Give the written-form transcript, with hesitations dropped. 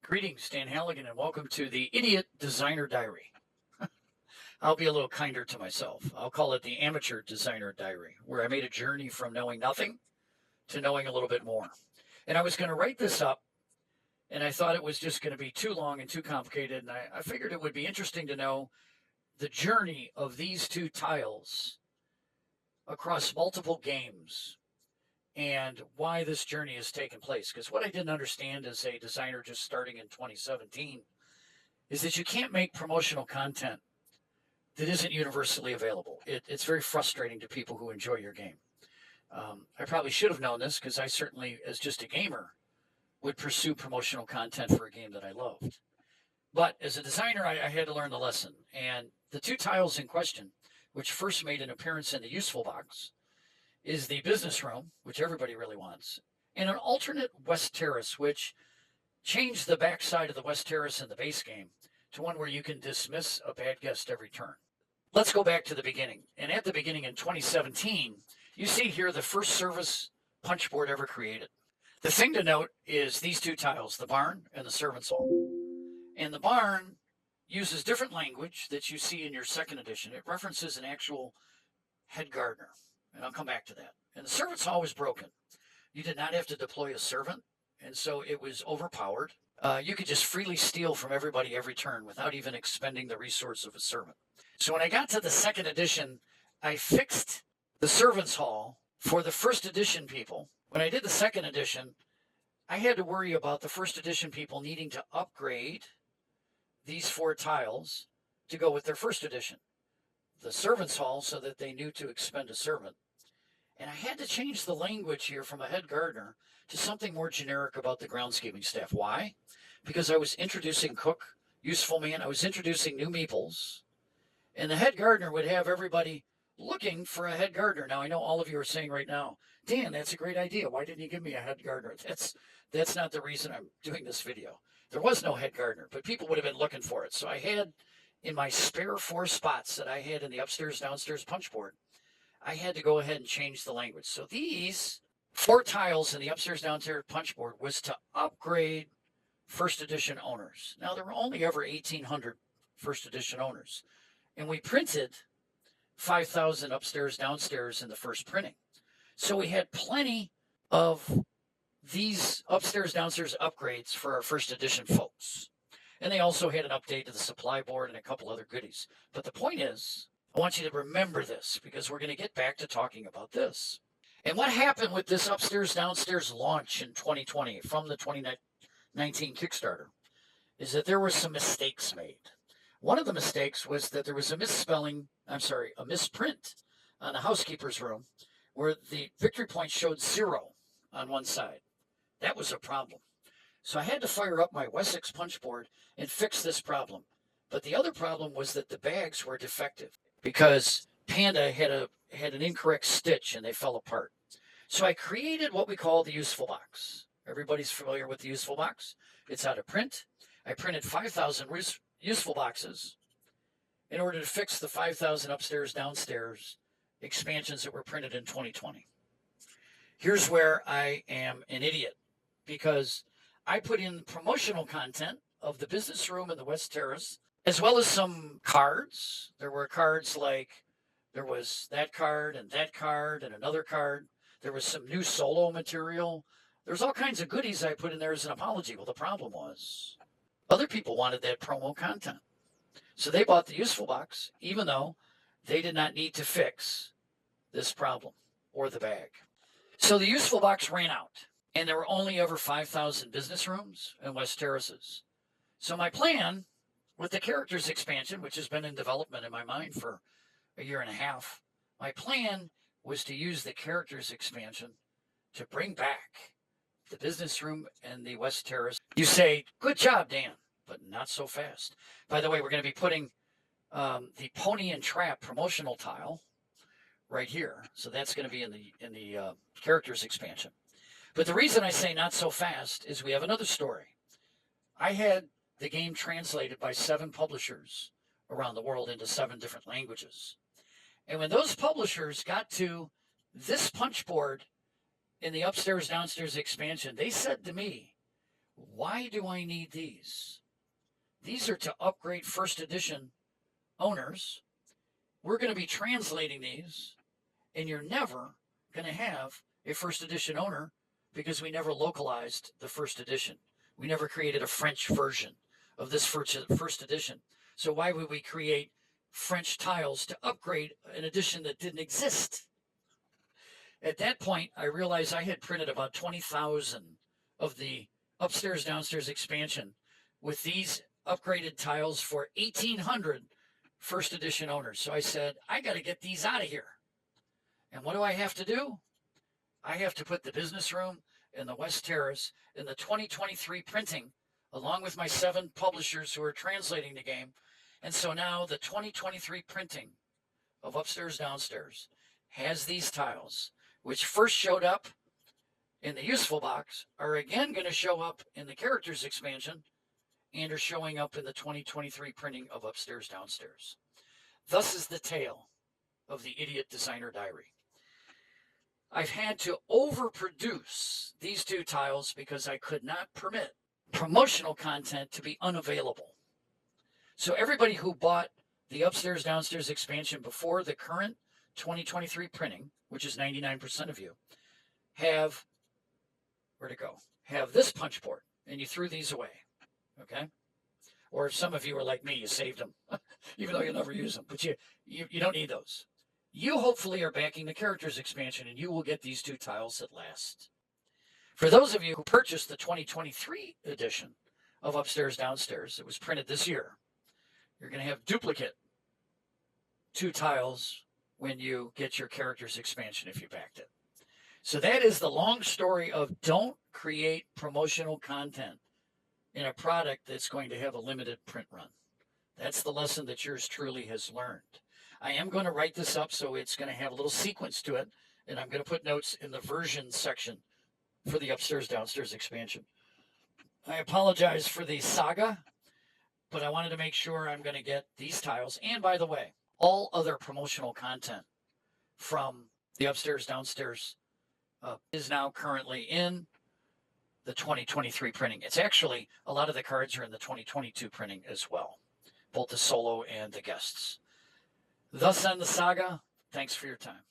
Greetings, Dan Halligan, and welcome to the Idiot Designer Diary. I'll be a little kinder to myself. I'll call it the Amateur Designer Diary, where I made a journey from knowing nothing to knowing a little bit more. And I was going to write this up, and I thought it was just going to be too long and too complicated, and I figured it would be interesting to know the journey of these two tiles across multiple games and why this journey has taken place. Because what I didn't understand as a designer just starting in 2017 is that you can't make promotional content that isn't universally available. It's very frustrating to people who enjoy your game. I probably should have known this because I certainly, as just a gamer, would pursue promotional content for a game that I loved. But as a designer, I had to learn the lesson. And the two tiles in question, which first made an appearance in the useful box, is the business room, which everybody really wants, and an alternate West Terrace, which changed the backside of the West Terrace in the base game to one where you can dismiss a bad guest every turn. Let's go back to the beginning. And at the beginning in 2017, you see here the first service punch board ever created. The thing to note is these two tiles, the barn and the servants' hall. And the barn uses different language that you see in your second edition. It references an actual head gardener. And I'll come back to that. And the servant's hall was broken. You did not have to deploy a servant, and so it was overpowered. You could just freely steal from everybody every turn without even expending the resource of a servant. So when I got to the second edition, I fixed the servant's hall for the first edition people. When I did the second edition, I had to worry about the first edition people needing to upgrade these four tiles to go with their first edition. The servants' hall so that they knew to expend a servant. And I had to change the language here from a head gardener to something more generic about the groundskeeping staff. Why? Because I was introducing cook, useful man. I was introducing new meeples. And the head gardener would have everybody looking for a head gardener. Now, I know all of you are saying right now, Dan, that's a great idea. Why didn't you give me a head gardener? That's not the reason I'm doing this video. There was no head gardener, but people would have been looking for it. So I had, in my spare 4 spots that I had in the upstairs, downstairs punch board, I had to go ahead and change the language. So these 4 tiles in the upstairs, downstairs punch board was to upgrade first edition owners. Now, there were only ever 1,800 first edition owners. And we printed 5,000 upstairs, downstairs in the first printing. So we had plenty of these upstairs, downstairs upgrades for our first edition folks. And they also had an update to the supply board and a couple other goodies. But the point is, I want you to remember this because we're going to get back to talking about this. And what happened with this upstairs, downstairs launch in 2020 from the 2019 Kickstarter is that there were some mistakes made. One of the mistakes was that there was a misprint on the housekeeper's room where the victory point showed 0 on one side. That was a problem. So I had to fire up my Wessex punch board and fix this problem. But the other problem was that the bags were defective because Panda had an incorrect stitch and they fell apart. So I created what we call the useful box. Everybody's familiar with the useful box. It's out of print. I printed 5,000 useful boxes in order to fix the 5,000 upstairs, downstairs expansions that were printed in 2020. Here's where I am an idiot because I put in promotional content of the business room and the West Terrace, as well as some cards. There were cards like there was that card and another card. There was some new solo material. There's all kinds of goodies I put in there as an apology. Well, the problem was other people wanted that promo content. So they bought the useful box, even though they did not need to fix this problem or the bag. So the useful box ran out. And there were only ever 5,000 business rooms and West Terraces. So my plan with the characters expansion, which has been in development in my mind for a year and a half, my plan was to use the characters expansion to bring back the business room and the West Terrace. You say, good job, Dan, but not so fast. By the way, we're going to be putting the Pony and Trap promotional tile right here. So that's going to be in the characters expansion. But the reason I say not so fast is we have another story. I had the game translated by 7 publishers around the world into 7 different languages. And when those publishers got to this punch board in the upstairs, downstairs expansion, they said to me, Why do I need these? These are to upgrade first edition owners. We're going to be translating these, and you're never going to have a first edition owner because we never localized the first edition. We never created a French version of this first edition. So why would we create French tiles to upgrade an edition that didn't exist? At that point, I realized I had printed about 20,000 of the upstairs downstairs expansion with these upgraded tiles for 1,800 first edition owners. So I said, I got to get these out of here. And what do I have to do? I have to put the business room and the West Terrace in the 2023 printing, along with my 7 publishers who are translating the game. And so now the 2023 printing of upstairs downstairs has these tiles, which first showed up in the useful box, are again going to show up in the characters expansion, and are showing up in the 2023 printing of upstairs downstairs. Thus is the tale of the Idiot Designer Diary. I've had to overproduce these 2 tiles because I could not permit promotional content to be unavailable. So everybody who bought the upstairs downstairs expansion before the current 2023 printing, which is 99% of you, have, where'd it go? Have this punch board, and you threw these away, okay? Or if some of you are like me, you saved them, even though you'll never use them, but you don't need those. You hopefully are backing the characters expansion, and you will get these 2 tiles at last. For those of you who purchased the 2023 edition of Upstairs Downstairs, it was printed this year, you're going to have duplicate 2 tiles when you get your characters expansion if you backed it. So that is the long story of don't create promotional content in a product that's going to have a limited print run. That's the lesson that yours truly has learned. I am going to write this up so it's going to have a little sequence to it, and I'm going to put notes in the version section for the upstairs downstairs expansion. I apologize for the saga, but I wanted to make sure I'm going to get these tiles. And by the way, all other promotional content from the upstairs downstairs is now currently in the 2023 printing. It's actually, a lot of the cards are in the 2022 printing as well, both the solo and the guests. Thus end the saga. Thanks for your time.